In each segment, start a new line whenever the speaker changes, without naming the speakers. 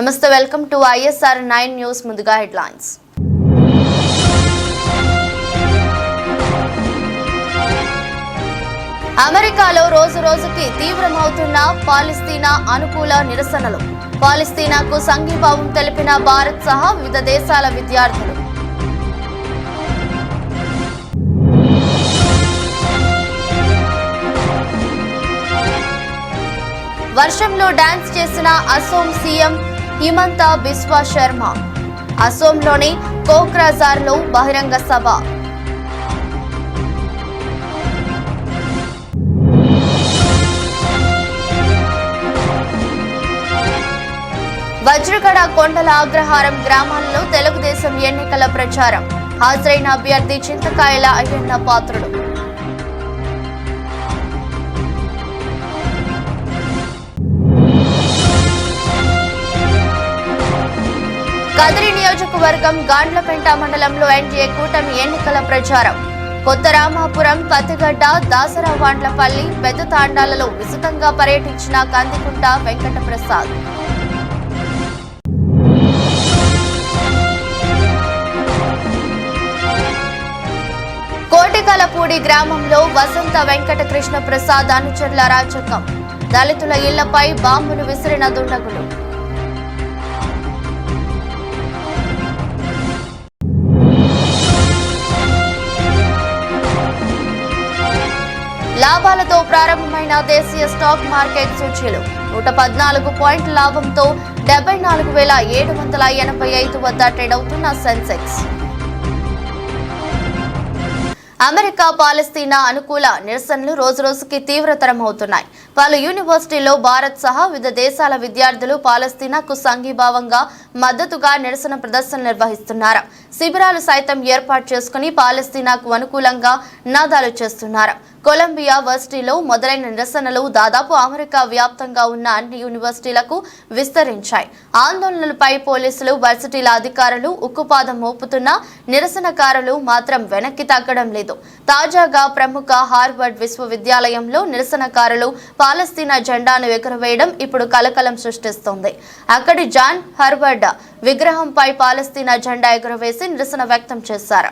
నమస్తే, welcome to ISR 9 news. ముందుగా headlines. అమెరికాలో రోజు రోజుకి తీవ్రమవుతున్న పాలస్తీనా అనుకూల నిరసనలు. పాలస్తీనాకు సంఘీభావం తెలిపిన భారత్ సహా వివిధ దేశాల విద్యార్థులు. వర్షంలో డాన్స్ చేసిన అసోం సీఎం హిమంత బిస్వా శర్మ. అసోంలోని కోక్రాజార్లో బహిరంగ సభ. వజ్రగడ కొండల అగ్రహారం గ్రామాల్లో తెలుగుదేశం ఎన్నికల ప్రచారం. హాజరైన అభ్యర్థి చింతకాయల అయ్యన్న పాత్రుడు. కదిరి నియోజకవర్గం గాండ్లపెంట మండలంలో ఎన్డీఏ కూటమి ఎన్నికల ప్రచారం. కొత్త రామాపురం, కత్తిగడ్డ, దాసరావాండ్లపల్లి, పెద్ద తాండాలలో విస్తృతంగా పర్యటించిన కందికుంట వెంకట ప్రసాద్. కోటికలపూడి గ్రామంలో వసంత వెంకట కృష్ణ ప్రసాద్ అనుచరుల రాచకం. దళితుల ఇళ్లపై బాంబులు విసిరిన దుండగులు. లాభాలతో ప్రారంభమైన దేశీయ స్టాక్ మార్కెట్ సూచీలు 114 పాయింట్ల లాభంతో 74,785 వద్ద ట్రేడ్ అవుతున్న సెన్సెక్స్. అమెరికా పాలస్తీనా అనుకూల నిరసనలు రోజురోజుకి తీవ్రతరమవుతున్నాయి. పలు యూనివర్సిటీల్లో భారత్ సహా వివిధ దేశాల విద్యార్థులు పాలస్తీనాకు సంఘీభావంగా మద్దతుగా నిరసన ప్రదర్శనలు నిర్వహిస్తున్నారు. శిబిరాలు సైతం ఏర్పాటు చేసుకుని పాలస్తీనాకు అనుకూలంగా నినాదాలు చేస్తున్నారు. కొలంబియా వర్సిటీలో మొదలైన నిరసనలు దాదాపు అమెరికా వ్యాప్తంగా ఉన్న అన్ని యూనివర్సిటీలకు విస్తరించాయి. ఆందోళనలపై పోలీసులు, వర్సిటీల అధికారులు ఉక్కుపాదం మోపుతున్న నిరసనకారులు మాత్రం వెనక్కి తగ్గడం లేదు. తాజాగా ప్రముఖ హార్వర్డ్ విశ్వవిద్యాలయంలో నిరసనకారులు పాలస్తీనా జెండాను ఎగురవేయడం ఇప్పుడు కలకలం సృష్టిస్తోంది. అక్కడి జాన్ హార్వర్డ్ విగ్రహంపై పాలస్తీనా జెండా ఎగురవేసి నిరసన వ్యక్తం చేశారు.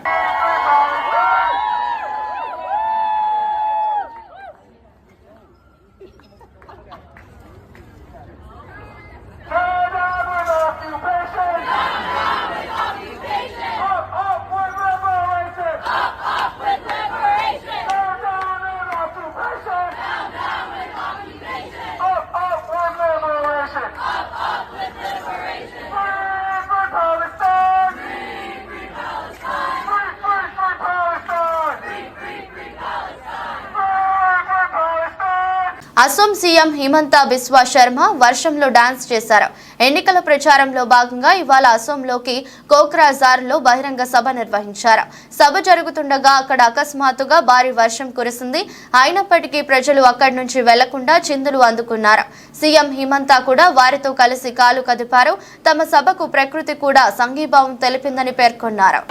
అసోం సీఎం హిమంత బిస్వా శర్మ వర్షంలో డాన్స్ చేశారు. ఎన్నికల ప్రచారంలో భాగంగా ఇవాళ అసోంలోకి కోక్రాజార్లో బహిరంగ సభ నిర్వహించారు. సభ జరుగుతుండగా అక్కడ అకస్మాత్తుగా భారీ వర్షం కురిసింది. అయినప్పటికీ ప్రజలు అక్కడి నుంచి వెళ్లకుండా చిందులు అందుకున్నారు. సీఎం హిమంత కూడా వారితో కలిసి కాలు కదిపారు. తమ సభకు ప్రకృతి కూడా సంఘీభావం తెలిపిందని పేర్కొన్నారు.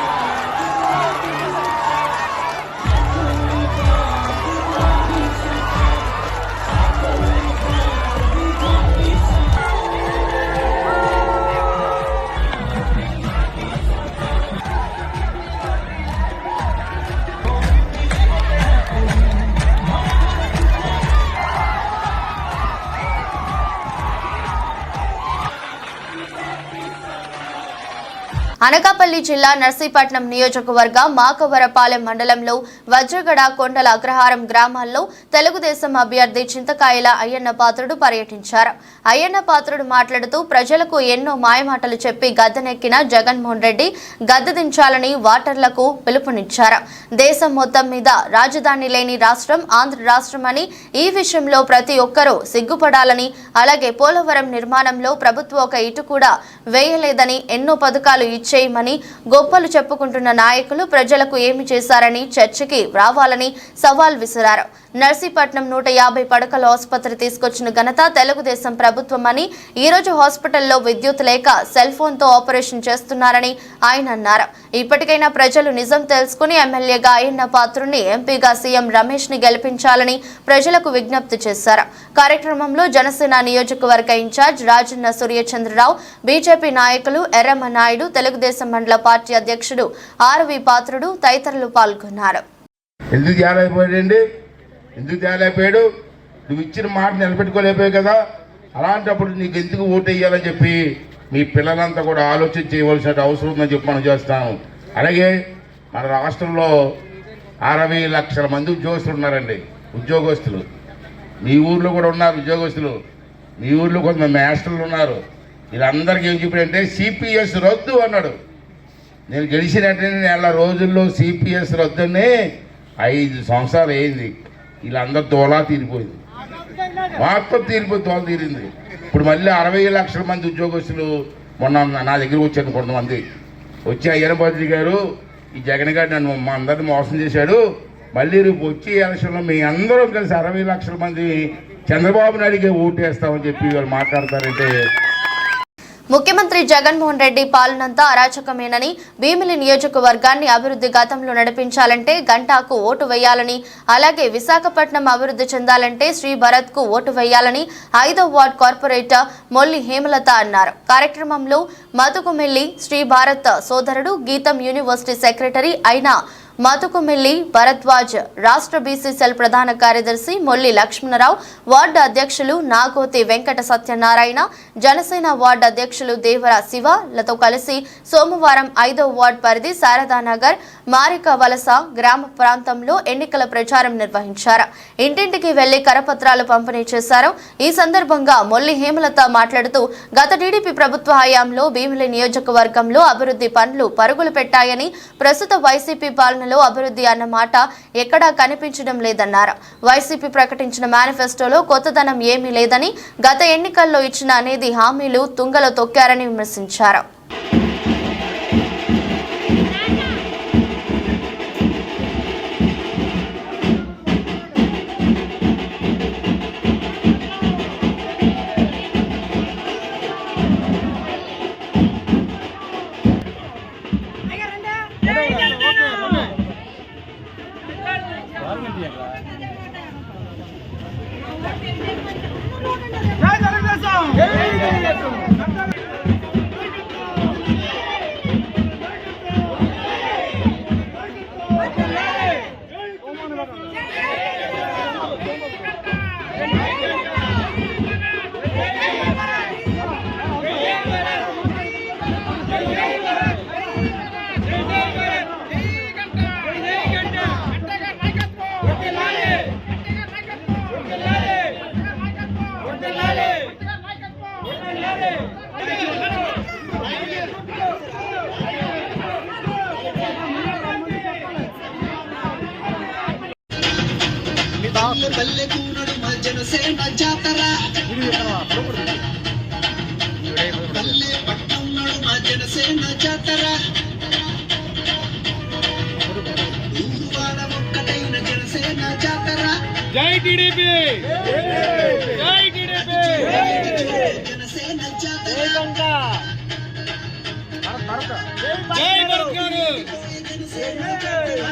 అనకాపల్లి జిల్లా నర్సీపట్నం నియోజకవర్గ మాకవరపాలెం మండలంలో వజ్రగడ కొండల అగ్రహారం గ్రామాల్లో తెలుగుదేశం అభ్యర్థి చింతకాయల అయ్యన్న పాత్రుడు పర్యటించారు. అయ్యన్న పాత్రుడు మాట్లాడుతూ ప్రజలకు ఎన్నో మాయమాటలు చెప్పి గద్దెనెక్కిన జగన్మోహన్ రెడ్డి గద్దె దించాలని ఓటర్లకు పిలుపునిచ్చారు. దేశం మొత్తం మీద రాజధాని లేని రాష్ట్రం ఆంధ్ర రాష్ట్రం అని, ఈ విషయంలో ప్రతి ఒక్కరూ సిగ్గుపడాలని, అలాగే పోలవరం నిర్మాణంలో ప్రభుత్వం ఒక ఇటు కూడా వేయలేదని, ఎన్నో పథకాలు ఇచ్చి చేయమని గొప్పలు చెప్పుకుంటున్న నాయకులు ప్రజలకు ఏమి చేశారని చర్చకి రావాలని సవాల్ విసిరారు. నర్సీపట్నం 150 పడకల ఆసుపత్రి తీసుకొచ్చిన ఘనత తెలుగుదేశం ప్రభుత్వమని, ఈ రోజు హాస్పిటల్లో విద్యుత్ లేక సెల్ ఫోన్ తో ఆపరేషన్ చేస్తున్నారని ఆయన అన్నారు. ఇప్పటికైనా ప్రజలు నిజం తెలుసుకుని ఎమ్మెల్యేగా అయ్యన్న పాత్రుని, ఎంపీగా సీఎం రమేష్ ని గెలిపించాలని ప్రజలకు విజ్ఞప్తి చేశారు. కార్యక్రమంలో జనసేన నియోజకవర్గ ఇన్ఛార్జ్ రాజన్న సూర్యచంద్రరావు, బీజేపీ నాయకులు ఎర్రమ్మ నాయుడు, తెలుగుదేశం మండల పార్టీ అధ్యక్షుడు ఆర్వి పాత్రుడు తదితరులు పాల్గొన్నారు.
ఎందుకు తేలేకపోయాడు? నువ్వు ఇచ్చిన మాట నిలబెట్టుకోలేకపోయావు కదా. అలాంటప్పుడు నీకు ఎందుకు ఓటు వేయాలని చెప్పి మీ పిల్లలంతా కూడా ఆలోచన చేయవలసిన అవసరం ఉందని చెప్పి మనం చేస్తాం. అలాగే మన రాష్ట్రంలో 60 లక్షల మంది ఉద్యోగస్తులు ఉన్నారండి. ఉద్యోగస్తులు మీ ఊర్లో కూడా ఉన్నారు. ఉద్యోగస్తులు మీ ఊర్లో కొంతమంది మాస్టర్లు ఉన్నారు. వీళ్ళందరికీ ఏం చెప్పాడంటే సిపిఎస్ రద్దు అన్నాడు. నేను గెలిచినట్టే నెల రోజుల్లో సిపిఎస్ రద్దుని 5 సంవత్సరాలు అయింది. వీళ్ళందరూ తోలా తీరిపోయింది, మొత్తం తోల తీరింది. ఇప్పుడు మళ్ళీ 60 లక్షల మంది ఉద్యోగస్తులు మొన్న నా దగ్గరకు వచ్చారు. కొంతమంది వచ్చి అయ్యనపాత్రి గారు, ఈ జగన్ గారు నన్ను మా అందరిని మోసం చేశాడు, మళ్ళీ రేపు వచ్చే ఎలక్షన్లో మీ అందరం కలిసి 60 లక్షల మంది చంద్రబాబు నాయుడికి ఓటు వేస్తామని చెప్పి వాళ్ళు మాట్లాడతారంటే
ముఖ్యమంత్రి జగన్మోహన్ రెడ్డి పాలనంతా అరాచకమేనని, భీమిలి నియోజకవర్గాన్ని అభివృద్ధి గతంలో నడిపించాలంటే గంటాకు ఓటు వేయాలని, అలాగే విశాఖపట్నం అభివృద్ధి చెందాలంటే శ్రీ భరత్ కు ఓటు వేయాలని 5వ వార్డ్ కార్పొరేటర్ మొల్లి హేమలత అన్నారు. కార్యక్రమంలో మతుకుమిల్లి శ్రీ భారత్ సోదరుడు, గీతం యూనివర్సిటీ సెక్రటరీ అయిన మతుకుమిల్లి భరద్వాజ్, రాష్ట్ర బీసీసీఎల్ ప్రధాన కార్యదర్శి మొల్లి లక్ష్మణరావు, వార్డు అధ్యక్షులు నాగోతి వెంకట సత్యనారాయణ, జనసేన వార్డు అధ్యక్షులు దేవర శివలతో కలిసి సోమవారం 5వ వార్డు పరిధి శారదానగర్, మారిక వలస గ్రామ ప్రాంతంలో ఎన్నికల ప్రచారం నిర్వహించారు. ఇంటింటికి వెళ్లి కరపత్రాలు పంపిణీ చేశారు. ఈ సందర్భంగా మొల్లి హేమలత మాట్లాడుతూ, గత టీడీపీ ప్రభుత్వ హయాంలో భీమిలి నియోజకవర్గంలో అభివృద్ధి పనులు పరుగులు పెట్టాయని, ప్రస్తుత వైసీపీ పాలన అభివృద్ధి అన్న మాట ఎక్కడా కనిపించడం లేదన్నారు. వైసీపీ ప్రకటించిన మేనిఫెస్టోలో కొత్తదనం ఏమీ లేదని, గత ఎన్నికల్లో ఇచ్చిన అనేది హామీలు తుంగలో తొక్కారని విమర్శించారు.
పల్లెటూరుడు మా జనసేన జాతర, పల్లె పట్టణంలో మా జనసేన జాతర, ఊరువాడ ఒక్కటైన జనసేన జాతర.
జై టీడీపీ, జై టీడీపీ,
జనసేన జాతర,
జై భరత్ గారు. జై టీడీపీ,
జనసేన జాతర.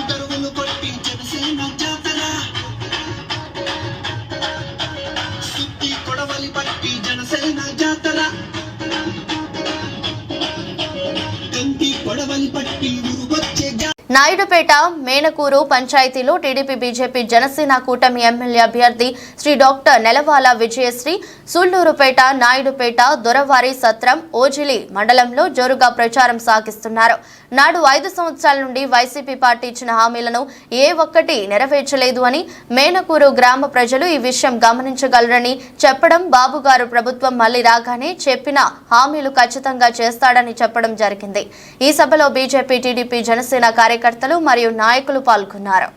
తరువులు కొట్టి జనసేన జాతర, సుత్తి కొడవలి పట్టి జనసేన జాతర, కంటి కొడవలి పట్టి ఊరుకొచ్చే
నాయుడుపేట మేనకూరు పంచాయతీలో టీడీపీ బీజేపీ జనసేన కూటమి ఎమ్మెల్యే అభ్యర్థి శ్రీ డాక్టర్ నెలవాల విజయశ్రీ సూళ్లూరుపేట నాయుడుపేట దొరవారి సత్రం ఓజిలి మండలంలో జోరుగా ప్రచారం సాగిస్తున్నారు. నాడు 5 సంవత్సరాల నుండి వైసీపీ పార్టీ ఇచ్చిన హామీలను ఏ ఒక్కటి నెరవేర్చలేదు అని మేనకూరు గ్రామ ప్రజలు ఈ విషయం గమనించగలరని చెప్పడం, బాబుగారు ప్రభుత్వం మళ్లీ రాగానే చెప్పిన హామీలు ఖచ్చితంగా చేస్తాడని చెప్పడం జరిగింది. ఈ సభలో బీజేపీ, టీడీపీ, జనసేన కార్యకర్తలు మరియు నాయకులు పాల్గొన్నారు.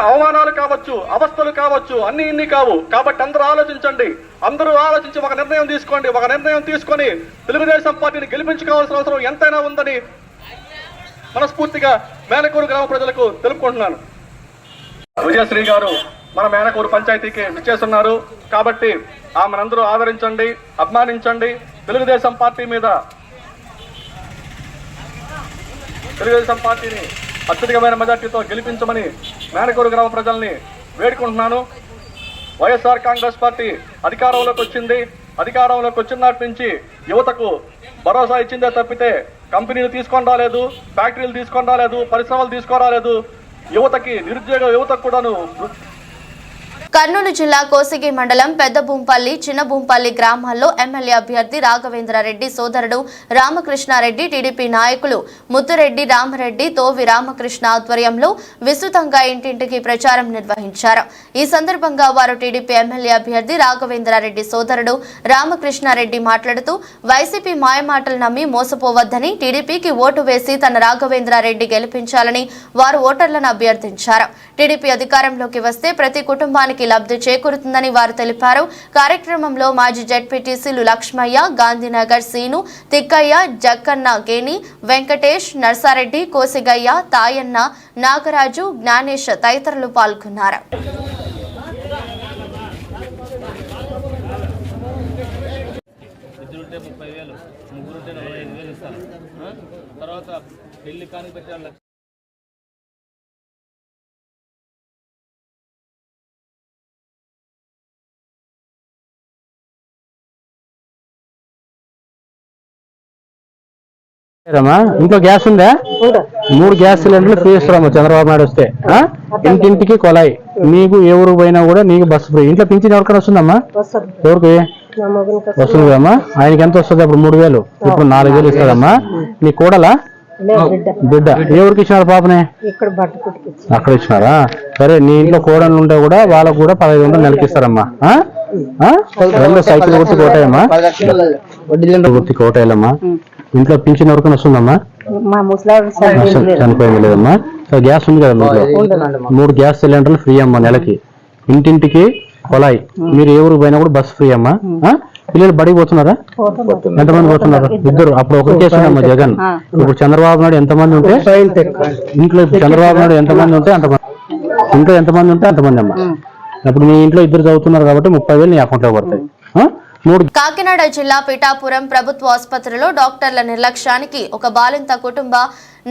అవమానాలు కావచ్చు, అవస్థలు కావచ్చు, అన్ని ఇన్ని కావు. కాబట్టి అందరూ ఆలోచించండి. అందరూ ఆలోచించి ఒక నిర్ణయం తీసుకోండి. ఒక నిర్ణయం తీసుకొని తెలుగుదేశం పార్టీని గెలిపించుకోవాల్సిన అవసరం ఎంతైనా ఉందని మనస్ఫూర్తిగా మేనకూరు గ్రామ ప్రజలకు తెలుపుకుంటున్నాను. విజయశ్రీ గారు మన మేనకూరు పంచాయతీకి విచ్చేస్తున్నారు. కాబట్టి ఆమెనందరూ ఆదరించండి, అభిమానించండి. తెలుగుదేశం పార్టీని అత్యధికమైన మెజార్టీతో గెలిపించమని మేనకూరు గ్రామ ప్రజల్ని వేడుకుంటున్నాను. వైఎస్ఆర్ కాంగ్రెస్ పార్టీ అధికారంలోకి వచ్చింది. అధికారంలోకి వచ్చినప్పటి నుంచి యువతకు భరోసా ఇచ్చిందే తప్పితే కంపెనీలు తీసుకొని రాలేదు, ఫ్యాక్టరీలు తీసుకొని రాలేదు, పరిశ్రమలు తీసుకొని రాలేదు. యువతకి, నిరుద్యోగ యువతకు కూడాను.
కర్నూలు జిల్లా కోసిగి మండలం పెద్దభూంపల్లి, చిన్నభూంపల్లి గ్రామాల్లో ఎమ్మెల్యే అభ్యర్థి రాఘవేంద్రారెడ్డి సోదరుడు రామకృష్ణారెడ్డి, టీడీపీ నాయకులు ముత్తురెడ్డి రామరెడ్డి, తోవి రామకృష్ణ ఆధ్వర్యంలో విస్తృతంగా ఇంటింటికి ప్రచారం నిర్వహించారు. ఈ సందర్భంగా వారు టీడీపీ ఎమ్మెల్యే అభ్యర్థి రాఘవేంద్రారెడ్డి సోదరుడు రామకృష్ణారెడ్డి మాట్లాడుతూ వైసీపీ మాయమాటలు నమ్మి మోసపోవద్దని, టీడీపీకి ఓటు వేసి తన రాఘవేంద్రారెడ్డి గెలిపించాలని వారు ఓటర్లను అభ్యర్థించారు. టీడీపీ అధికారంలోకి వస్తే ప్రతి కుటుంబానికి లబ్ధి చేకూరుతుందని వారు తెలిపారు. కార్యక్రమంలో మాజీ జెడ్పీటీసీలు లక్ష్మయ్య, గాంధీనగర్ సీను, తిక్కయ్య, జక్కన్న గేని, వెంకటేష్, నర్సారెడ్డి, కోసిగయ్య, తాయన్న, నాగరాజు, జ్ఞానేష్ తదితరులు పాల్గొన్నారు.
ఇంట్లో గ్యాస్ ఉందా? 3 గ్యాస్ సిలిండర్లు ఫ్రీ ఇస్తారమ్మా చంద్రబాబు నాయుడు వస్తే. ఇంటింటికి కొలాయి. నీకు ఏ ఊరు పోయినా కూడా నీకు బస్సు ఫ్రీ. ఇంట్లో పింఛన్ ఎవరికైనా వస్తుందమ్మా? ఎవరికి వస్తుంది కదమ్మా? ఆయనకి ఎంత వస్తుంది? అప్పుడు 3000, ఇప్పుడు 4000 ఇస్తారమ్మా. నీ కూడలా బిడ్డ ఎవరికి ఇచ్చినారు? పాపనే అక్కడ ఇచ్చినారా? సరే, నీ ఇంట్లో కోడలు ఉంటే కూడా వాళ్ళకు కూడా 1500 నెలకి ఇస్తారమ్మా. 2 సైకిల్ గుర్తు కోటాయమ్మా, గుర్తు కోటాయాలమ్మా. ఇంట్లో పింఛన్ ఎవరికైనా వస్తుందమ్మా? చనిపోయింది లేదమ్మా. సరే, గ్యాస్ ఉంది కదా ఇంట్లో? 3 గ్యాస్ సిలిండర్లు ఫ్రీ అమ్మా నెలకి. ఇంటింటికి కొలాయి. మీరు ఏ ఊరికి పోయినా కూడా బస్సు ఫ్రీ అమ్మా. పిల్లలు బడికి పోతున్నారా? ఎంతమంది పోతున్నారు? 2. అప్పుడు ఒకరికి వేస్తున్నామ్మా జగన్. ఇప్పుడు చంద్రబాబు నాయుడు ఎంతమంది ఉంటే ఇంట్లో, చంద్రబాబు నాయుడు ఎంతమంది ఉంటే అంతమంది, ఇంట్లో ఎంతమంది ఉంటే అంతమంది అమ్మా. అప్పుడు మీ ఇంట్లో 2 చదువుతున్నారు కాబట్టి 30,000 నీ అకౌంట్లో పడతాయి.
కాకినాడ జిల్లా పిఠాపురం ప్రభుత్వ ఆసుపత్రిలో డాక్టర్ల నిర్లక్ష్యానికి ఒక బాలింత కుటుంబ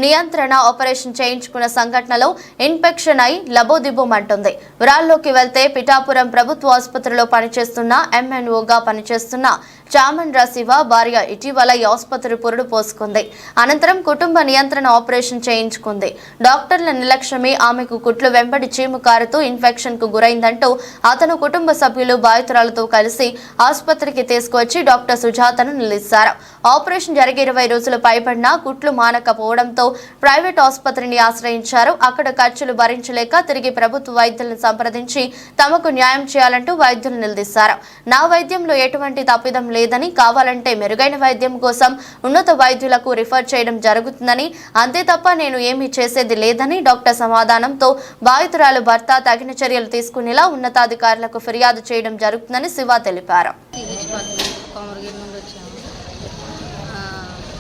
నియంత్రణ ఆపరేషన్ చేయించుకున్న సంఘటనలో ఇన్ఫెక్షన్ అయి లబోదిబోమంటుంది. వివరాల్లోకి వెళ్తే పిఠాపురం ప్రభుత్వ ఆసుపత్రిలో పనిచేస్తున్న ఎంఎన్ఓగా పనిచేస్తున్న చామండ్ర శివ భార్య ఇటీవల ఈ ఆసుపత్రి పురుడు పోసుకుంది. అనంతరం కుటుంబ నియంత్రణ ఆపరేషన్ చేయించుకుంది. డాక్టర్ల నిర్లక్ష్యమే ఆమెకు కుట్లు వెంబడి చీము కారుతూ ఇన్ఫెక్షన్ కు గురైందంటూ అతను కుటుంబ సభ్యులు బాధితురాలతో కలిసి ఆసుపత్రికి తీసుకువచ్చి డాక్టర్ సుజాతను నిలిచారు. ఆపరేషన్ జరిగి 20 రోజులు పైబడినా కుట్లు మానకపోవడంతో ప్రైవేట్ ఆసుపత్రిని ఆశ్రయించారు. అక్కడ ఖర్చులు భరించలేక తిరిగి ప్రభుత్వ వైద్యులను సంప్రదించి తమకు న్యాయం చేయాలంటూ వైద్యులు నిలదీశారు. నా వైద్యంలో ఎటువంటి తప్పిదం లేదని, కావాలంటే మెరుగైన వైద్యం కోసం ఉన్నత వైద్యులకు రిఫర్ చేయడం జరుగుతుందని, అంతే తప్ప నేను ఏమీ చేసేది లేదని డాక్టర్ సమాధానంతో బాధితురాలు భర్త తగిన చర్యలు తీసుకునేలా ఉన్నతాధికారులకు ఫిర్యాదు చేయడం జరుగుతుందని శివ తెలిపారు.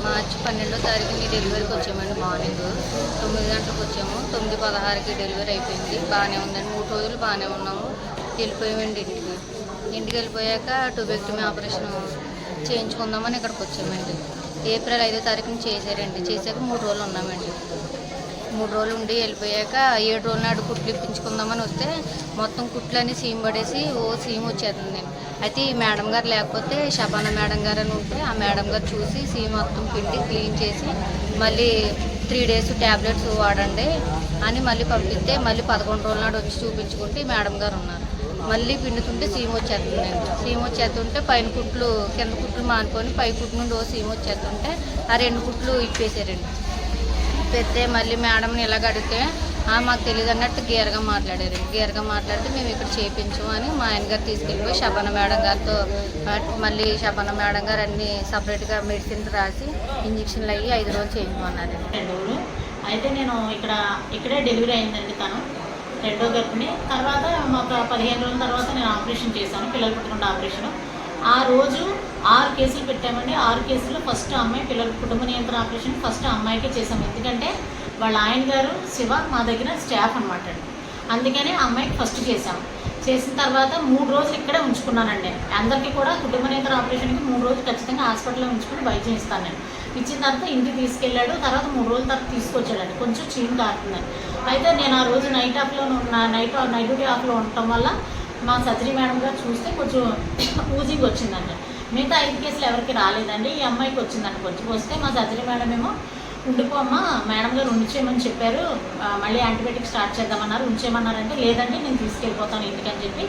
మార్చి 12వ తారీఖుని డెలివరీకి వచ్చామండి. మార్నింగ్ 9 గంటలకు వచ్చాము. 9:16కి డెలివరీ అయిపోయింది. బాగానే ఉందండి. 3 రోజులు బాగానే ఉన్నాము. వెళ్ళిపోయామండి ఇంటికి వెళ్ళిపోయాక ట్యూబెక్టమీ ఆపరేషన్ చేయించుకుందామని ఇక్కడికి వచ్చామండి. ఏప్రిల్ 5వ తారీఖుని చేశారండి. చేశాక 3 రోజులు ఉన్నామండి. 3 రోజులు ఉండి వెళ్ళిపోయాక 7 రోజుల నాడు కుట్లు ఇప్పించుకుందామని వస్తే మొత్తం కుట్లన్నీ సీమ్ పడేసి సీమ్ వచ్చేస్తుందండి. అయితే ఈ మేడం గారు లేకపోతే శబానా మేడం గారు అని ఉంటే ఆ మేడం గారు చూసి సీమ్ మొత్తం పిండి క్లీన్ చేసి మళ్ళీ 3 days ట్యాబ్లెట్స్ వాడండి అని మళ్ళీ పంపిస్తే మళ్ళీ 11 రోజుల నాడు వచ్చి చూపించుకుంటే ఈ మేడం గారు ఉన్నారు. మళ్ళీ పిండుతుంటే సీమ్ వచ్చేస్తుందండి. సీమ్ వచ్చేస్తుంటే పైన కుట్లు కింద కుట్లు మానుకొని పై కుట్టు నుండి ఓ సీమ్ వచ్చేస్తుంటే ఆ 2 కుట్లు ఇప్పేసారండి. ఇప్పేస్తే మళ్ళీ మేడంని ఇలాగ అడిగితే మాకు తెలియదు అన్నట్టు గేరగా మాట్లాడారండి. గేరగా మాట్లాడితే మేము ఇక్కడ చేయించాము అని మా ఆయన గారు తీసుకెళ్ళిపోయి శబానా మేడం గారితో మళ్ళీ శబానా మేడం గారు అన్ని సపరేట్గా మెడిసిన్స్ రాసి ఇంజక్షన్లు అయ్యి 5 రోజులు చేయించమన్నారండి.
అయితే నేను ఇక్కడే డెలివరీ అయిందండి. తను 2వ గర్భిణి. తర్వాత మాకు 15 రోజుల తర్వాత నేను ఆపరేషన్ చేశాను, పిల్లలు పుట్టకుండా ఆపరేషన్. ఆ రోజు 6 కేసులు పెట్టామండి. 6 కేసులు ఫస్ట్ అమ్మాయి పిల్లల కుటుంబ నియంత్రణ ఆపరేషన్ ఫస్ట్ అమ్మాయికే చేసాము. ఎందుకంటే వాళ్ళ ఆయన గారు శివ మా దగ్గర స్టాఫ్ అనమాట అండి. అందుకని ఆ అమ్మాయికి ఫస్ట్ చేసాము. చేసిన తర్వాత 3 రోజులు ఇక్కడే ఉంచుకున్నానండి. అందరికీ కూడా కుటుంబ నియంత్రణ ఆపరేషన్కి 3 రోజులు ఖచ్చితంగా హాస్పిటల్లో ఉంచుకుని వైద్యం ఇస్తానండి. ఇచ్చిన తర్వాత ఇంటికి తీసుకెళ్ళాడు. తర్వాత 3 రోజుల తర్వాత తీసుకొచ్చాడండి. కొంచెం చీమ్ కారుతుందని. అయితే నేను ఆ రోజు నైట్ డ్యూటీ ఆఫ్లో ఉండటం వల్ల మా సర్జరీ మేడం గారు చూస్తే కొంచెం ఊజింగ్ వచ్చిందండి. మిగతా 5 కేసులు ఎవరికి రాలేదండి. ఈ అమ్మాయికి వచ్చిందండి. కొంచెం వస్తే మా సర్జరీ మేడం ఏమో ఉండిపోమ్మా మేడం గారు ఉంచేయమని చెప్పారు, మళ్ళీ యాంటీబయాటిక్ స్టార్ట్ చేద్దామన్నారు. ఉంచేయమన్నారంటే లేదండి నేను తీసుకెళ్ళిపోతాను ఇంటికి అని చెప్పి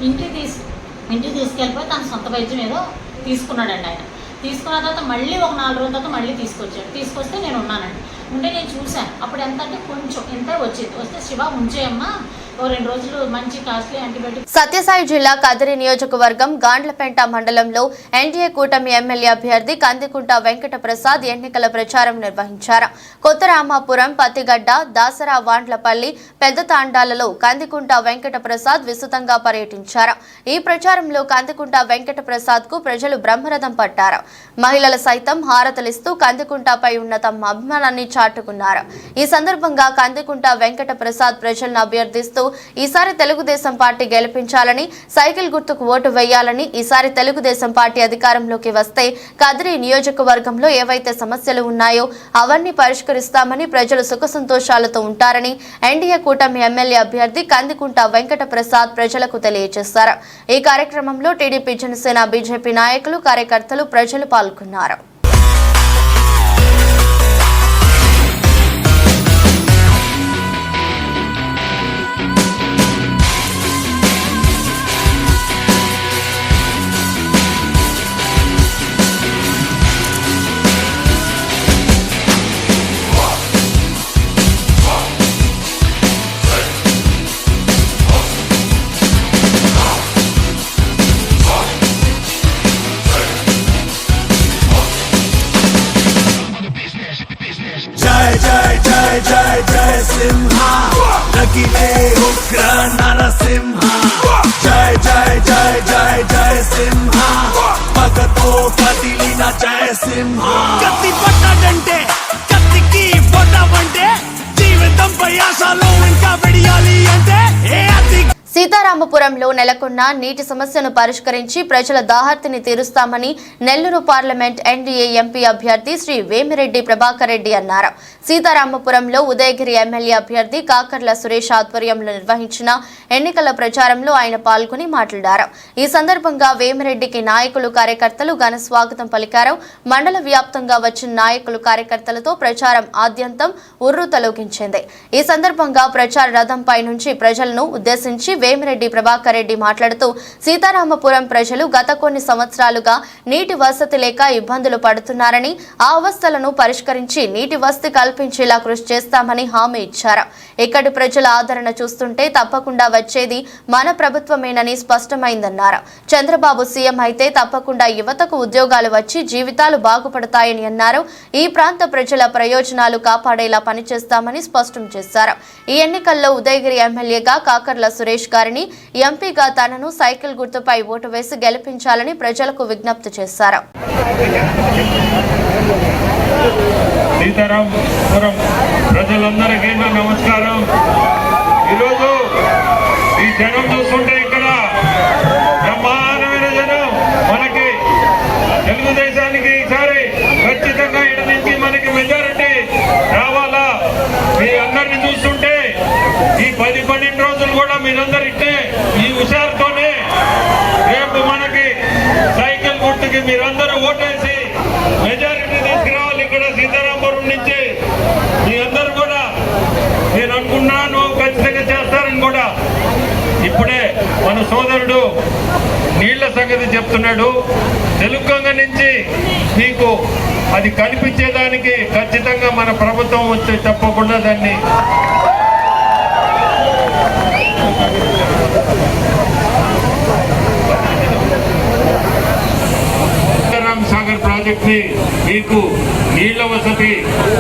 ఇంటికి తీసుకెళ్ళిపోయి తన సొంత వైద్యం ఏదో తీసుకున్నాడండి. ఆయన తీసుకున్న తర్వాత మళ్ళీ ఒక 4 రోజుల తర్వాత మళ్ళీ తీసుకొచ్చాడు. తీసుకొస్తే నేను ఉన్నానండి. ఉంటే నేను చూశాను. అప్పుడు ఎంత అంటే కొంచెం ఎంత వచ్చింది. వస్తే శివ ఉంచేయమ్మా 2 రోజులు మంచి కాస్ట్లీ యాంటీబయాటిక్.
సత్యసాయి జిల్లా కదిరి నియోజకవర్గం గాండ్లపేంట మండలంలో ఎన్డీఏ కూటమి ఎమ్మెల్యే అభ్యర్థి కందికుంట వెంకట ప్రసాద్ ఎన్నికల ప్రచారం నిర్వహించారు. కొత్త రామాపురం, పత్తిగడ్డ, దాసరా, వాండ్లపల్లి, పెద్ద తాండాలలో కందికుంట వెంకట ప్రసాద్ విస్తృతంగా పర్యటించారు. ఈ ప్రచారంలో కందికుంట వెంకట ప్రసాద్ కు ప్రజలు బ్రహ్మరథం పట్టారు. మహిళలు సైతం హారతలిస్తూ కందికుంటపై ఉన్న తమ అభిమానాన్ని చాటుకున్నారు. ఈ సందర్భంగా కందికుంట వెంకట ప్రసాద్ ప్రజలను అభ్యర్థిస్తూ ఈసారి తెలుగుదేశం పార్టీ గెలిపించాలని, సైకిల్ గుర్తుకు ఓటు వేయాలని, ఈసారి తెలుగుదేశం పార్టీ అధికారంలోకి వస్తే కదిరి నియోజకవర్గంలో ఏవైతే సమస్యలు ఉన్నాయో అవన్నీ పరిష్కరిస్తామని, ప్రజలు సుఖ సంతోషాలతో ఉంటారని ఎన్డీఏ కూటమి ఎమ్మెల్యే అభ్యర్థి కందికుంట వెంకట ప్రసాద్ ప్రజలకు తెలియజేశారు. ఈ కార్యక్రమంలో టీడీపీ, జనసేన, బీజేపీ నాయకులు, కార్యకర్తలు, ప్రజలు పాల్గొన్నారు.
జై జై సింహ రగిలే ఉగ్ర నరసింహ జై జై జై జై జై సింహ పగతో కదిలిన జై సింహ కత్తి పట్టాడంటే కత్తికి పొట్టవంటే జీవితంపై ఆశలు ఇంకా వెడియాలి అంటే
సీతారామపురంలో నెలకొన్న నీటి సమస్యను పరిష్కరించి ప్రజల దాహార్తిని తీరుస్తామని నెల్లూరు పార్లమెంట్ ఎన్డీఏ ఎంపీ అభ్యర్థి శ్రీ వేమిరెడ్డి ప్రభాకర్ రెడ్డి అన్నారు. సీతారామపురంలో ఉదయగిరి ఎమ్మెల్యే అభ్యర్థి కాకర్ల సురేష్ ఆధ్వర్యంలో నిర్వహించిన ఎన్నికల ప్రచారంలో ఆయన పాల్గొని మాట్లాడారు. ఈ సందర్భంగా వేమిరెడ్డికి నాయకులు, కార్యకర్తలు ఘన స్వాగతం పలికారు. మండల వ్యాప్తంగా వచ్చిన నాయకులు, కార్యకర్తలతో ప్రచారం ఆద్యంతం ఉర్రూతలూగించింది. ఈ సందర్భంగా ప్రచార రథంపై నుంచి ప్రజలను ఉద్దేశించి వేమిరెడ్డి ప్రభాకర్ రెడ్డి మాట్లాడుతూ సీతారామపురం ప్రజలు గత కొన్ని సంవత్సరాలుగా నీటి వసతి లేక ఇబ్బందులు పడుతున్నారని, ఆ అవస్థలను పరిష్కరించి నీటి వసతి కల్పించేలా కృషి చేస్తామని హామీ ఇచ్చారు. ఇక్కడి ప్రజల ఆదరణ చూస్తుంటే తప్పకుండా వచ్చేది మన ప్రభుత్వమేనని స్పష్టమైందన్నారు. చంద్రబాబు సీఎం అయితే తప్పకుండా యువతకు ఉద్యోగాలు వచ్చి జీవితాలు బాగుపడతాయని అన్నారు. ఈ ప్రాంత ప్రజల ప్రయోజనాలు కాపాడేలా పనిచేస్తామని స్పష్టం చేశారు. ఈ ఎన్నికల్లో ఉదయగిరి ఎమ్మెల్యేగా కాకర్ల సురేష్ గారిని, ఎంపీగా తనను సైకిల్ గుర్తుపై ఓటు వేసి గెలిపించాలని ప్రజలకు విజ్ఞప్తి చేశారు.
సీతారామపురం ప్రజలందరికీ నమస్కారం. ఈరోజు ఈ జనం చూస్తుంటే ఇక్కడ బ్రహ్మాండమైన జనం. మనకి తెలుగుదేశానికి ఈసారి ఖచ్చితంగా ఇక్కడ నుంచి మనకి మెజారిటీ రావాలా. మీ అందరిని చూస్తుంటే ఈ 10-12 రోజులు కూడా మీరందరికీ ఈ హుషారుతోనే రేపు మనకి మన సోదరుడు నీళ్ల సంగతి చెప్తున్నాడు. తెలుగంగ నుంచి మీకు అది కనిపించేదానికి ఖచ్చితంగా మన ప్రభుత్వం వచ్చి తప్పకుండా దాన్ని సాగర్ ప్రాజెక్ట్ ని మీకు నీళ్ల వసతి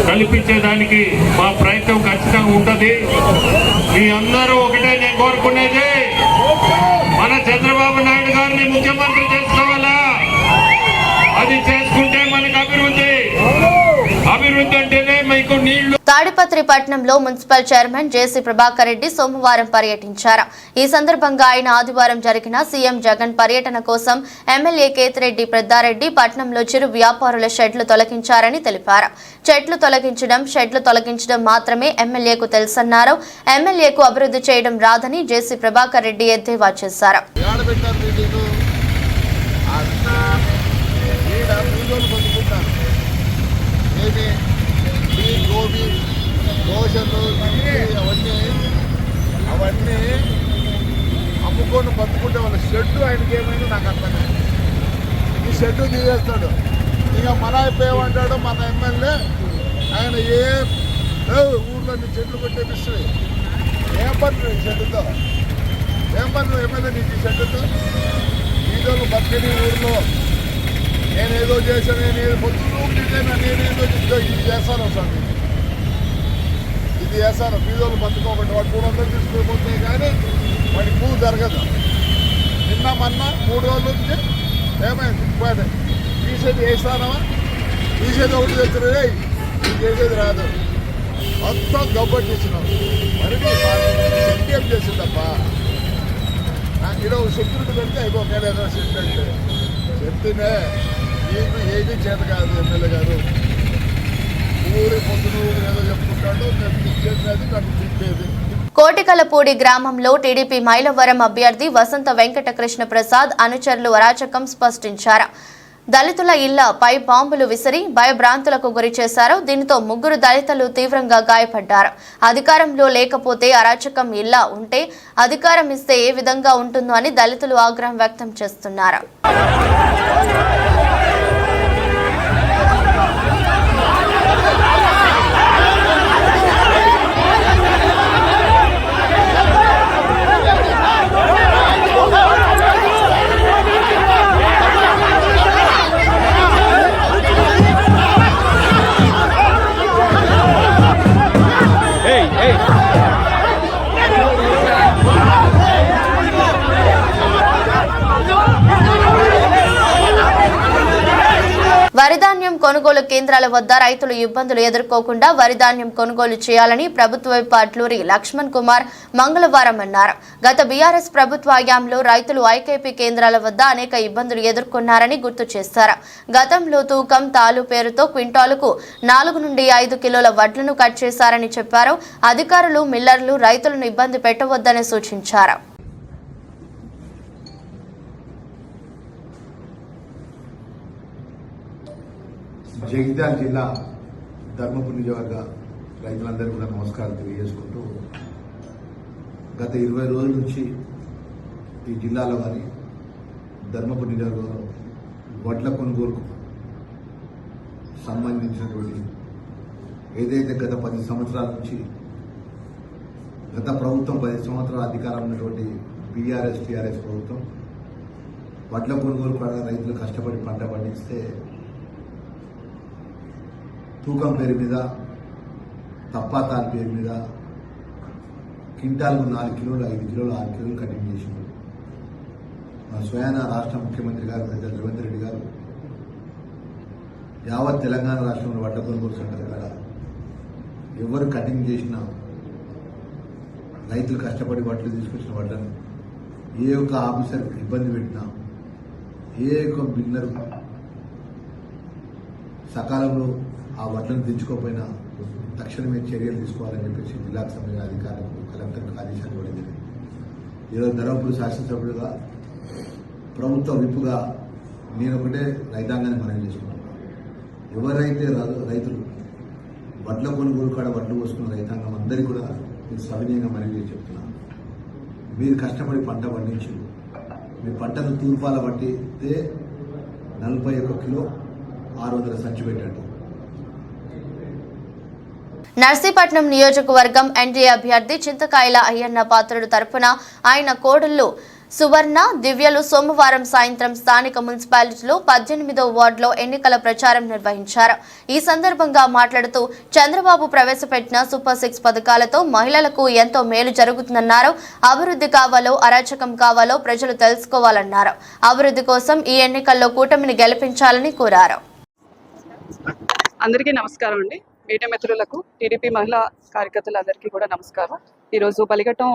కల్పించేదానికి మా ప్రయత్నం ఖచ్చితంగా ఉంటది. మీ అందరూ ఒకటే నేను కోరుకునేది, మన చంద్రబాబు నాయుడు గారిని ముఖ్యమంత్రి చేసుకోవాలా. అది చేసుకుంటే మనకు అభివృద్ధి అంటేనే మీకు నీళ్లు.
తాడిపత్రి పట్టణంలో మున్సిపల్ చైర్మన్ జేసీ ప్రభాకర్ రెడ్డి సోమవారం పర్యటించారు. ఈ సందర్భంగా ఆయన ఆదివారం జరిగిన సీఎం జగన్ పర్యటన కోసం ఎమ్మెల్యే కేతిరెడ్డి పెద్దారెడ్డి పట్టణంలో చిరు వ్యాపారుల షెడ్లు తొలగించారని తెలిపారు. షెడ్లు తొలగించడం మాత్రమే ఎమ్మెల్యేకు తెలుసన్నారు. ఎమ్మెల్యేకు అభివృద్ధి చేయడం రాదని జేసీ ప్రభాకర్ రెడ్డి ఎద్దేవా చేశారు.
అవన్నీ అమ్ముకొని బతుకుంటే వాళ్ళ షెడ్డు ఆయనకి ఏమైందో నాకు అర్థం కాదు. ఈ షెడ్డు తీసేస్తాడు, ఇక మన అయిపోయామంటాడు మన ఎమ్మెల్యే. ఆయన ఊర్లో చెట్లు కొట్టేపిస్తుంది. ఏం పని షెడ్డుతో, ఏం పని ఎమ్మెల్యే నీకు ఈ షెడ్డుతో? ఈరోజు బతికని ఊర్లో నేనేదో చేశాను, నేనేదో పొద్దున్న నేనేదో ఇది చేస్తాను సార్, ఇది చేస్తాను. బీదోళ్ళు బతుకోకండి, వాడు 300 తీసుకుపోతాయి కానీ వాడి పువ్వు జరగదు. నిన్న మొన్న 3 రోజుల నుంచి ఏమైంది పోయాడు. తీసేది వేస్తానమా, తీసేది ఒకటి తెచ్చిన ఇది చేసేది రాదు, మొత్తం గబ్బట్టించినాం. మరి శక్తి ఏం చేసిందప్ప? నాకు ఇక్కడ సెక్యూరిటీ పెడితే అయిపోయి ఏదో శక్తి అంటే చెప్తేనే నీకు ఏది చేత కాదు. ఎమ్మెల్యే గారు ఊరి పొద్దున ఏదో చెప్పుకుంటాడు, నేను చేసేది నాకు తిప్పేది.
కోటికలపూడి గ్రామంలో టీడీపీ మైలవరం అభ్యర్థి వసంత వెంకటకృష్ణ ప్రసాద్ అనుచరులు అరాచకం సృష్టించారు. దళితుల ఇళ్లపై బాంబులు విసిరి భయభ్రాంతులకు గురి చేశారు. దీనితో 3 దళితులు తీవ్రంగా గాయపడ్డారు. అధికారంలో లేకపోతే అరాచకం, ఇళ్ల ఉంటే అధికారం ఇస్తే ఏ విధంగా ఉంటుందో అని దళితులు ఆగ్రహం వ్యక్తం చేస్తున్నారు. వరిధాన్యం కొనుగోలు కేంద్రాల వద్ద రైతులు ఇబ్బందులు ఎదుర్కోకుండా వరిధాన్యం కొనుగోలు చేయాలని ప్రభుత్వ అడ్లూరి లక్ష్మణ్ కుమార్ మంగళవారం అన్నారు. గత బీఆర్ఎస్ ప్రభుత్వ హయాంలో రైతులు ఐకేపీ కేంద్రాల వద్ద అనేక ఇబ్బందులు ఎదుర్కొన్నారని గుర్తు చేశారు. గతంలో తూకం తాలు పేరుతో క్వింటాలుకు 4 నుండి 5 కిలోల వడ్లను కట్ చేశారని చెప్పారు. అధికారులు, మిల్లర్లు రైతులను ఇబ్బంది పెట్టవద్దని సూచించారు.
జగిత్యాల జిల్లా ధర్మపురి నియోజకవర్గ రైతులందరికీ కూడా నమస్కారం తెలియజేసుకుంటూ, గత 20 రోజుల నుంచి ఈ జిల్లాలో కానీ ధర్మపురి నియోజకవర్గంలో వడ్ల కొనుగోలుకు సంబంధించినటువంటి ఏదైతే గత 10 సంవత్సరాల నుంచి గత ప్రభుత్వం 10 సంవత్సరాల అధికారం ఉన్నటువంటి టీఆర్ఎస్ ప్రభుత్వం వడ్ల కొనుగోలు కూడా రైతులు కష్టపడి పంట పండిస్తే తూకం పేరు మీద, తప్పాతాల పేరు మీద క్వింటాల్కు 4 కిలోలు, 5 కిలోలు, 6 కిలోలు కటింగ్ చేసినారు. మన స్వయాన రాష్ట్ర ముఖ్యమంత్రి గారు రేవంత్ రెడ్డి గారు యావత్ తెలంగాణ రాష్ట్రంలో వడ్ల కొనుగోలు సెంటర్ దగ్గర ఎవరు కటింగ్ చేసినా, రైతులు కష్టపడి వడ్లు తీసుకొచ్చిన వడ్లను ఏ ఒక్క ఆఫీసర్ ఇబ్బంది పెట్టినా, ఏ ఒక్క బిల్డర్ సకాలంలో ఆ వడ్లను తెచ్చుకోకపోయినా తక్షణమే చర్యలు తీసుకోవాలని చెప్పేసి జిల్లాకు సంబంధించిన అధికారులకు, కలెక్టర్కు ఆదేశాలు ఇవ్వడం జరిగింది. ఈరోజు ధర్మపురి శాసనసభ్యులుగా, ప్రభుత్వ విప్పుగా నేను ఒకటే రైతాంగాన్ని మనవి చేసుకున్నాను. ఎవరైతే రైతులు వడ్ల కొనుగోలు కాడ వడ్లు పోసుకున్న రైతాంగం అందరికీ కూడా నేను సవినయంగా మనవి చేసి చెప్తున్నాను. మీరు కష్టపడి పంట పండించారు. మీ పంటను తూర్పాల పట్టితే 41 కిలో 600 సంచి పెట్టండి.
నర్సీపట్నం నియోజకవర్గం ఎన్డీఏ అభ్యర్థి చింతకాయల అయ్యన్న పాత్రుడు తరపున ఆయన కోడళ్లు సువర్ణ, దివ్యలు సోమవారం సాయంత్రం స్థానిక మున్సిపాలిటీలో 18వ వార్డులో ఎన్నికల ప్రచారం నిర్వహించారు. ఈ సందర్భంగా మాట్లాడుతూ చంద్రబాబు ప్రవేశపెట్టిన సూపర్ 6 పథకాలతో మహిళలకు ఎంతో మేలు జరుగుతుందన్నారు. అభివృద్ధి కావాలో అరాచకం కావాలో ప్రజలు తెలుసుకోవాలన్నారు. అభివృద్ధి కోసం ఈ ఎన్నికల్లో కూటమిని గెలిపించాలని కోరారు.
అందరికీ నమస్కారం అండి. మీడియా మిత్రులకు, టీడీపీ మహిళా కార్యకర్తలందరికీ కూడా నమస్కారం. ఈరోజు బలిఘట్టం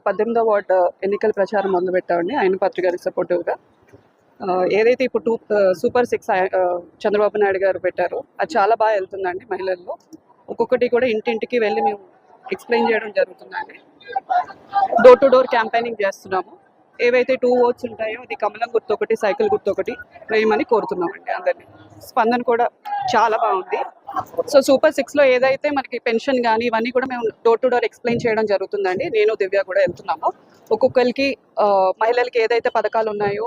18వ వార్డు ఎన్నికల ప్రచారం మొదలుపెట్టామండి ఆయన పత్రి గారికి సపోర్టివ్గా. ఏదైతే ఇప్పుడు సూపర్ 6 చంద్రబాబు నాయుడు గారు పెట్టారో అది చాలా బాగా వెళ్తుందండి. మహిళల్లో ఒక్కొక్కటి కూడా ఇంటింటికి వెళ్ళి మేము ఎక్స్ప్లెయిన్ చేయడం జరుగుతుందండి. డోర్ టు డోర్ క్యాంపెయినింగ్ చేస్తున్నాము. ఏవైతే 2 ఓట్స్ ఉంటాయో అది కమలం గుర్తు ఒకటి, సైకిల్ గుర్తు ఒకటి వేయమని కోరుతున్నామండి అందరినీ. స్పందన కూడా చాలా బాగుంది. సో సూపర్ 6లో ఏదైతే మనకి పెన్షన్ కానీ ఇవన్నీ కూడా మేము డోర్ టు డోర్ ఎక్స్ప్లెయిన్ చేయడం జరుగుతుందండి. నేను దివ్య కూడా వెళ్తున్నాము. ఒక్కొక్కరికి మహిళలకి ఏదైతే పథకాలు ఉన్నాయో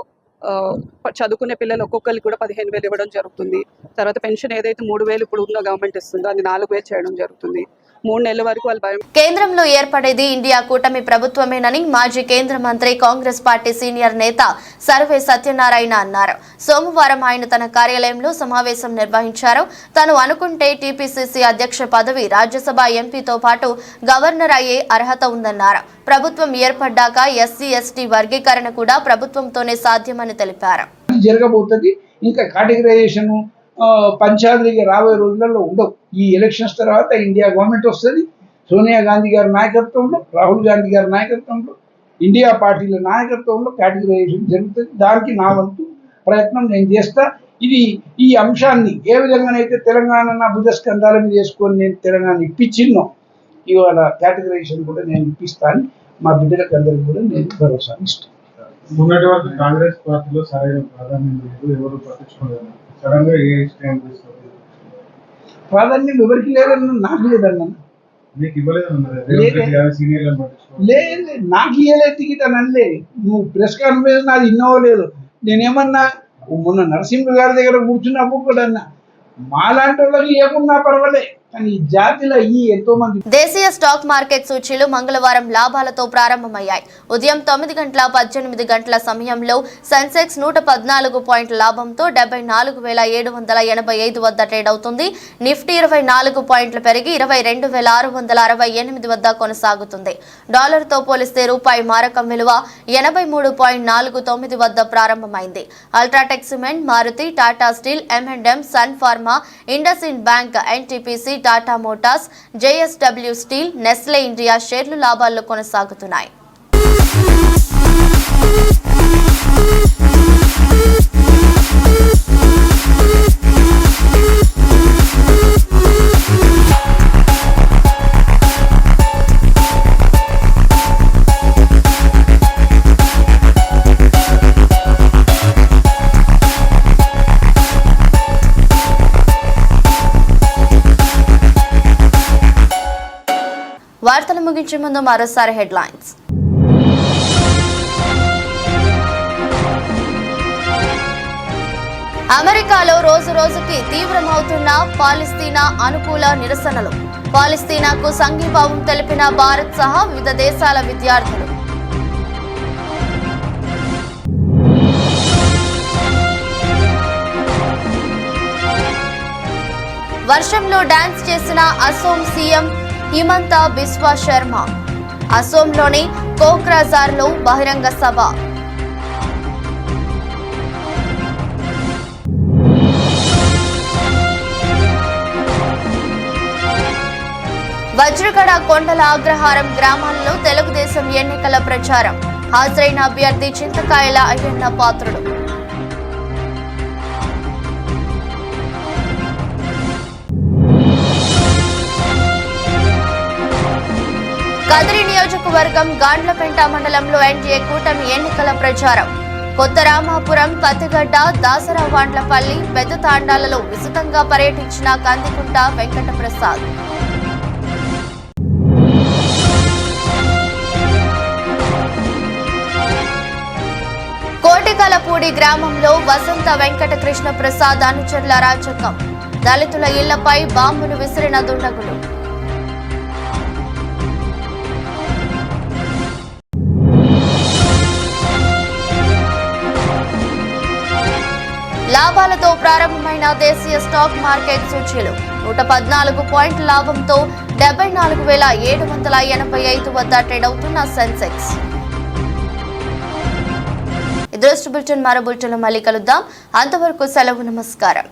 చదువుకునే పిల్లలు ఒక్కొక్కరికి కూడా 15,000 ఇవ్వడం జరుగుతుంది. తర్వాత పెన్షన్ ఏదైతే 3,000 ఇప్పుడు ఉన్న గవర్నమెంట్ ఇస్తుందో అది 4,000 చేయడం జరుగుతుంది. 3 నెలల వరకు వాళ్ళు భయం.
కేంద్రంలో ఏర్పడేది ఇండియా కూటమి ప్రభుత్వమేనని మాజీ కేంద్ర మంత్రి, కాంగ్రెస్ పార్టీ సీనియర్ నేత సర్వే సత్యనారాయణ అన్నారు. సోమవారం ఆయన తన కార్యాలయంలో సమావేశం నిర్వహించారు. తాను అనుకుంటే టీపీసీసీ అధ్యక్ష పదవి, రాజ్యసభ ఎంపీతో పాటు గవర్నర్ అయ్యే అర్హత ఉందన్నారు. ప్రభుత్వం ఏర్పడ్డాక ఎస్సీ ఎస్టీ వర్గీకరణ కూడా ప్రభుత్వంతోనే సాధ్యమని తెలిపారు.
జరగబోతుంది. ఇంకా కేటగిరైజేషన్ పంచాయతీకి రాబోయే రోజులలో ఉండవు. ఈ ఎలక్షన్స్ తర్వాత ఇండియా గవర్నమెంట్ వస్తుంది. సోనియా గాంధీ గారి నాయకత్వంలో, రాహుల్ గాంధీ గారి నాయకత్వంలో, ఇండియా పార్టీల నాయకత్వంలో కేటగిరైజేషన్ జరుగుతుంది. దానికి నా వంతు ప్రయత్నం నేను చేస్తా. ఇది ఈ అంశాన్ని ఏ విధంగానైతే తెలంగాణ నా భుజస్కంధాల మీద చేసుకొని నేను తెలంగాణ ఇప్పించిన్నో ఇవాళ కేటగిరైజేషన్ కూడా నేను ఇప్పిస్తాను. మా బిడ్డలకు అందరికీ కూడా నేను భరోసా ఇస్తాను.
మొన్నటి వరకు కాంగ్రెస్ పార్టీలో సరైన ప్రాధాన్యం లేదు, ఎవరు పట్టించుకోలేదు. సడన్గా ఏ స్టాండ్ తీసుకోలేదు.
ప్రాధాన్యం ఎవరికి లేదన్న, నాకు లేదన్న.
నీకు ఇవ్వలేదు,
లేదు నాకు ఇవ్వలేదు టికెట్ అని అనలే. నువ్వు ప్రెస్ కాన్ఫరెన్స్ నాది ఇన్నోవో లేదు. నేనేమన్నా మొన్న నరసింహ గారి దగ్గర కూర్చున్నప్పుడు కూడా అన్నా మాలాంటి వాళ్ళకి ఏమున్నా పర్వాలే, కానీ జాతిలో ఎంతో మంది.
దేశీయ స్టాక్ మార్కెట్ సూచీలు మంగళవారం లాభాలతో ప్రారంభమయ్యాయి. ఉదయం 9:18 సమయంలో సెన్సెక్స్ 114 పాయింట్ల లాభంతో 74,785 వద్ద ట్రేడ్ అవుతుంది. నిఫ్టీ 24 పాయింట్లు పెరిగి 22,668 వద్ద కొనసాగుతుంది. డాలర్తో పోలిస్తే రూపాయి మారకం విలువ 83.49 వద్ద ప్రారంభమైంది. UltraTech Cement, Maruti, Tata Steel, M&M, Sun Pharma, IndusInd Bank, NTPC, Tata Motors, JSW Steel, Nestle India షేర్లు లాభాల్లో కొనసాగుతున్నాయి. వార్తలు ముగించే ముందు మరోసారి హెడ్లైన్స్. అమెరికాలో రోజు రోజుకి తీవ్రమవుతున్న పాలస్తీనా అనుకూల నిరసనలు. పాలస్తీనాకు సంఘీభావం తెలిపిన భారత్ సహా వివిధ దేశాల విద్యార్థులు. వర్షంలో డాన్స్ చేసిన అసోం సీఎం హిమంత బిస్వా శర్మ. అసోంలోని కోక్రాజార్లో బహిరంగ సభ. వజ్రకడ కొండల అగ్రహారం గ్రామాల్లో తెలుగుదేశం ఎన్నికల ప్రచారం. హాజరైన అభ్యర్థి చింతకాయల అయ్యన్న పాత్రుడు. కదిరి నియోజకవర్గం గాండ్లపెంట మండలంలో ఎన్డీఏ కూటమి ఎన్నికల ప్రచారం. కొత్త రామాపురం, కత్తిగడ్డ, దాసరావాండ్లపల్లి, పెద్ద తాండాలలో విస్తృతంగా పర్యటించిన కందికుంట వెంకటప్రసాద్. చిలకలపూడి గ్రామంలో వసంత వెంకటకృష్ణ ప్రసాద్ అనుచరుల అరాచకం. దళితుల ఇళ్లపై బాంబులు విసిరిన దుండగులు. లాభాలతో ప్రారంభమైన దేశీయ స్టాక్ మార్కెట్ సూచీలు 114 పాయింట్ల లాభంతో 74,785 వద్ద ట్రేడ్ అవుతున్న సెన్సెక్స్. ఈ దృష్టి బులెటిన్ మరో బులెటిన్లో మళ్ళీ కలుద్దాం. అంతవరకు సెలవు, నమస్కారం.